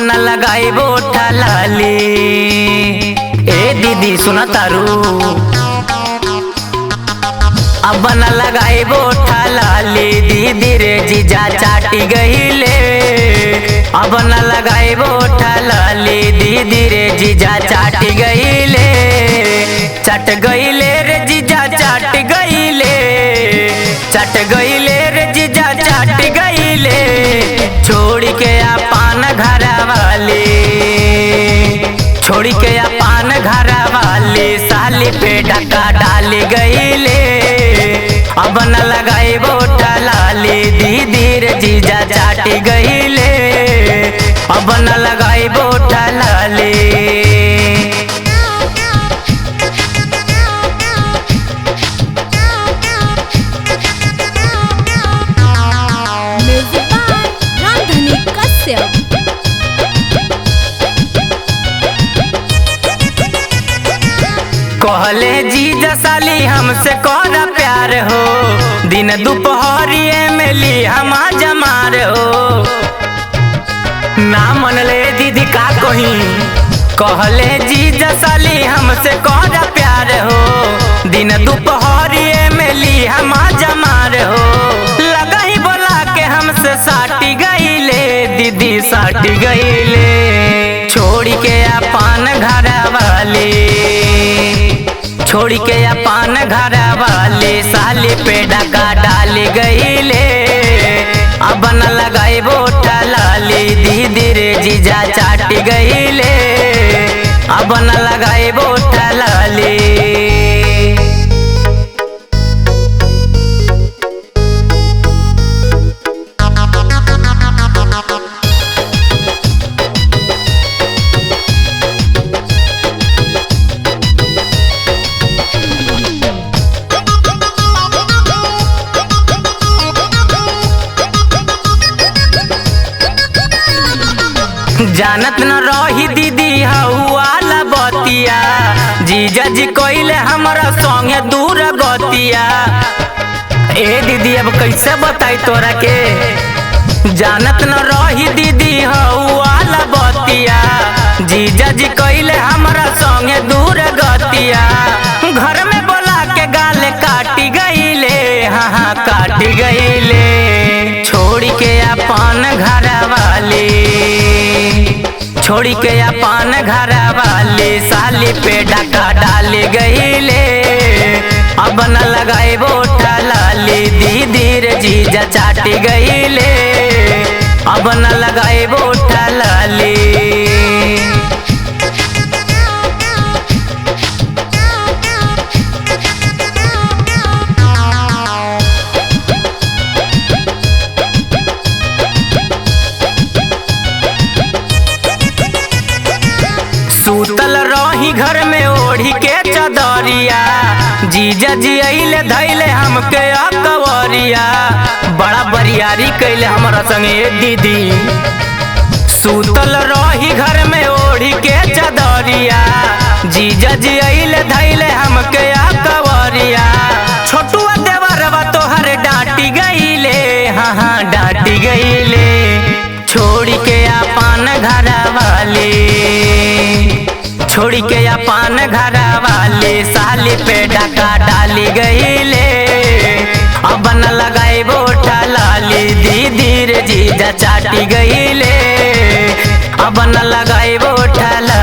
न लगाई बोठा लाली। ए दीदी सुना तारू, अब न लगाई बोठा लाली। दीदी रे जीजा चाटी गईले, अब न लगाई बोठा लाली। दीदी रे जीजा चाटी गईले, चट गईले रे जीजा चाट गईले, चट गईले रे जीजा चाट गईले। छोड़ के पान घर वाली, छोड़ के पान घर वाली। साली पे ढक्का डाल गईले, अब न लगाई बोठा लाली। दीदी रे जीजा चाट गईले, अब न लगाई बोठा लाली। कहले जीजा साली हमसे करा प्यार हो, दिन दोपहरिए में ली हम जमार हो। ना मनले दीदी का कही, कहले जीजा साली हमसे करा प्यार हो, दिन दोपहरिए में ली हम जमार हो। लगा ही बोला के हमसे साटी गईले, दीदी साटी गईले। छोड़ के पान घर वाली, छोड़ के पान घर वाली। साली पे ढका डाल गईले, अब न लगाई बोठा लाली। दीदी रे जीजा चाट गईले, अब न लगाई बोठा लाली। जानत न रही दीदी हौला बतिया, जीजा जी कोइले हमरा संगे दूर गतिया। ए दीदी अब कैसे बताई तोरा के, जानत न रही दीदी हौला बतिया। जीजा जी कोइले हमरा संगे दूर गतिया। घर में बोला के गाल काटी गईले, हाँ हाँ काटी गईले। छोड़ के पान घर वाली, छोड़ के पान घर वाली। साली पे ढका डाल गईले, अब न लगाई बोठा लाली। दीदी रे जीजा चाट गईले, अब न लगाई बोठा लाली। सूतल रही घर में ओढ़ी के चदरिया, जीजा जी अइले धैले हमके अकवरिया। बड़ा बरियारी कैले हमारा संगे दीदी। सूतल रही घर में ओढ़ी के चदरिया, जीजा जी अइले धैले हमके अकवरिया। छोटुआ देवरवा तोहर डांटी गईले, हाँ हाँ डांटी गईले। छोड़ के पान घर वाली, छोड़ के पान घर वाली। साली पे ढका डाल गईले, अब न लगाई बोठा लाली। दीदी रे जीजा चाटी गईले, अब न लगाई बोठा लाली।